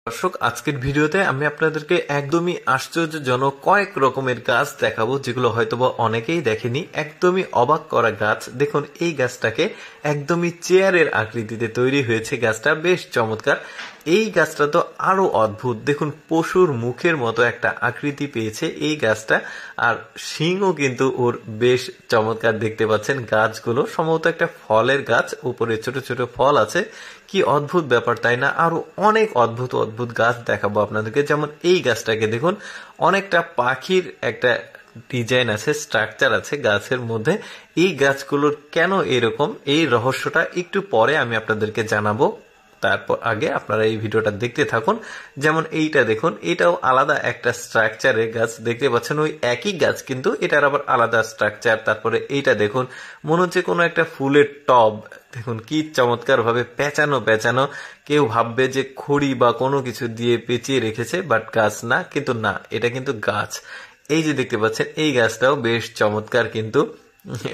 দর্শক, আজকের ভিডিওতে আমি আপনাদেরকে একদমই আশ্চর্যজনক কয়েক রকমের গাছ দেখাবো, যেগুলো হয়তোবা অনেকেই দেখেনি। একদমই অবাক করা গাছ। দেখুন, এই গাছটাকে একদমই চেয়ারের আকৃতিতে তৈরি হয়েছে। গাছটা বেশ চমৎকার। এই গাছটা তো আরো অদ্ভুত। দেখুন, পশুর মুখের মতো একটা আকৃতি পেয়েছে এই গাছটা, আর শিংও কিন্তু ওর বেশ চমৎকার। দেখতে পাচ্ছেন গাছগুলো সম্ভবত একটা ফলের গাছ, উপরে ছোট ছোট ফল আছে। কি অদ্ভুত ব্যাপার, তাই না? আরো অনেক অদ্ভুত অদ্ভুত গাছ দেখাবো আপনাদেরকে। যেমন এই গাছটাকে দেখুন, অনেকটা পাখির একটা ডিজাইন আছে, স্ট্রাকচার আছে গাছের মধ্যে। এই গাছগুলোর কেন এরকম, এই রহস্যটা একটু পরে আমি আপনাদেরকে জানাবো। তারপর আগে আপনারা এই ভিডিওটা দেখতে থাকুন। যেমন এইটা দেখুন, এটাও আলাদা একটা স্ট্রাকচারের গাছ। দেখতে পাচ্ছেন ওই একই গাছ, কিন্তু এটার আবার আলাদা স্ট্রাকচার। তারপরে এইটা দেখুন, মনে হচ্ছে কোনো একটা ফুলের টব। দেখুন কি চমৎকার ভাবে পেঁচানো পেঁচানো। কেউ ভাববে যে খড়ি বা কোনো কিছু দিয়ে পেঁচিয়ে রেখেছে, বাট গাছ না। কিন্তু না, এটা কিন্তু গাছ। এই যে দেখতে পাচ্ছেন, এই গাছটাও বেশ চমৎকার। কিন্তু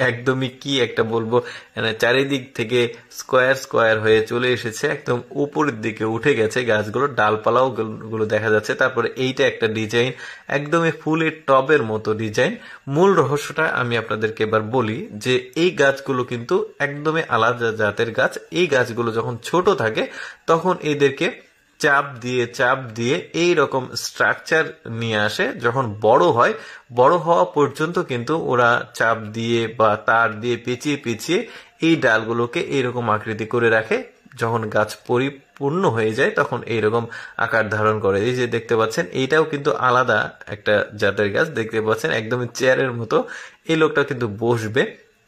একদমই কি একটা বলবো, মানে চারিদিক থেকে স্কোয়ার স্কোয়ার হয়ে চলে এসেছে, একদম উপরের দিকে উঠে গেছে গাছগুলো। ডালপালাও গুলো দেখা যাচ্ছে। তারপরে এইটা একটা ডিজাইন, একদমই ফুলের টবের মতো ডিজাইন। মূল রহস্যটা আমি আপনাদেরকে এবার বলি, যে এই গাছগুলো কিন্তু একদমই আলাদা জাতের গাছ। এই গাছগুলো যখন ছোট থাকে তখন এদেরকে চাপ দিয়ে এই রকম স্ট্রাকচার নিয়ে আসে। যখন বড় হয়, বড় হওয়া পর্যন্ত কিন্তু ওরা চাপ দিয়ে বা তার দিয়ে পেঁচিয়ে পেঁচিয়ে এই ডালগুলোকে এইরকম আকৃতি করে রাখে। যখন গাছ পরিপূর্ণ হয়ে যায় তখন এইরকম আকার ধারণ করে। এই যে দেখতে পাচ্ছেন, এইটাও কিন্তু আলাদা একটা জাতের গাছ। দেখতে পাচ্ছেন একদমই চেয়ারের মতো। এই লোকটা কিন্তু বসবে।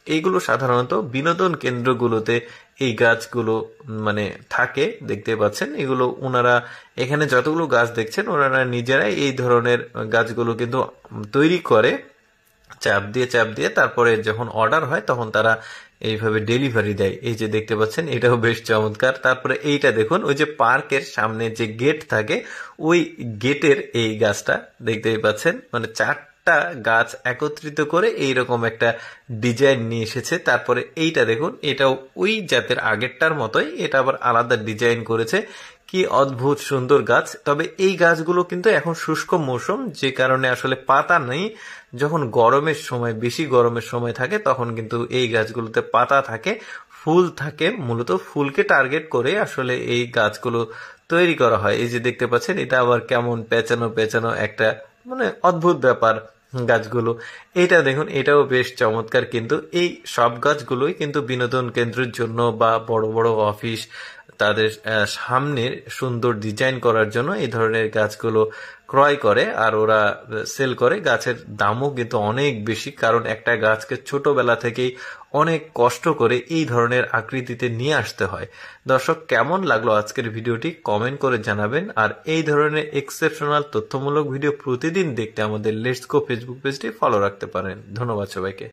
এইগুলো সাধারণত বিনোদন কেন্দ্রগুলোতে এই গাছগুলো মানে থাকে। দেখতে পাচ্ছেন এগুলো ওনারা এখানে যতগুলো গাছ দেখছেন, ওনারা নিজেরাই এই ধরনের গাছগুলো কিন্তু তৈরি করে চাপ দিয়ে। তারপরে যখন অর্ডার হয় তখন তারা এইভাবে ডেলিভারি দেয়। এই যে দেখতে পাচ্ছেন, এটাও বেশ চমৎকার। তারপরে এইটা দেখুন, ওই যে পার্কের সামনে যে গেট থাকে, ওই গেটের এই গাছটা দেখতেই পাচ্ছেন, মানে চারটা গাছ একত্রিত করে এইরকম একটা ডিজাইন নিয়ে এসেছে। তারপরে এইটা দেখুন, এটাও ওই জাতের আগেরটার মতোই, এটা আবার আলাদা ডিজাইন করেছে। কি অদ্ভুত সুন্দর গাছ। তবে এই গাছগুলো কিন্তু এখন শুষ্ক মৌসুম, যে কারণে আসলে পাতা নেই। যখন গরমের সময়, বেশি গরমের সময় থাকে, তখন কিন্তু এই গাছগুলোতে পাতা থাকে, ফুল থাকে। মূলত ফুলকে টার্গেট করে আসলে এই গাছগুলো তৈরি করা হয়। এই যে দেখতে পাচ্ছেন, এটা আবার কেমন পেঁচানো পেঁচানো একটা, মানে অদ্ভুত ব্যাপার গাছগুলো। এটা দেখুন, এটাও বেশ চমৎকার। কিন্তু এই সব গাছগুলোই কিন্তু বিনোদন কেন্দ্রের জন্য বা বড় বড় অফিস তাদের সামনে সুন্দর ডিজাইন করার জন্য এই ধরনের গাছগুলো ক্রয় করে আর ওরা সেল করে। গাছের দামও কিন্তু অনেক বেশি, কারণ একটা গাছকে ছোটবেলা থেকেই অনেক কষ্ট করে এই ধরনের আকৃতিতে নিয়ে আসতে হয়। দর্শক, কেমন লাগলো আজকের ভিডিওটি কমেন্ট করে জানাবেন। আর এই ধরনের এক্সেপশনাল তথ্যমূলক ভিডিও প্রতিদিন দেখতে আমাদের লেটস গো ফেসবুক পেজটি ফলো রাখতে পারেন। ধন্যবাদ সবাইকে।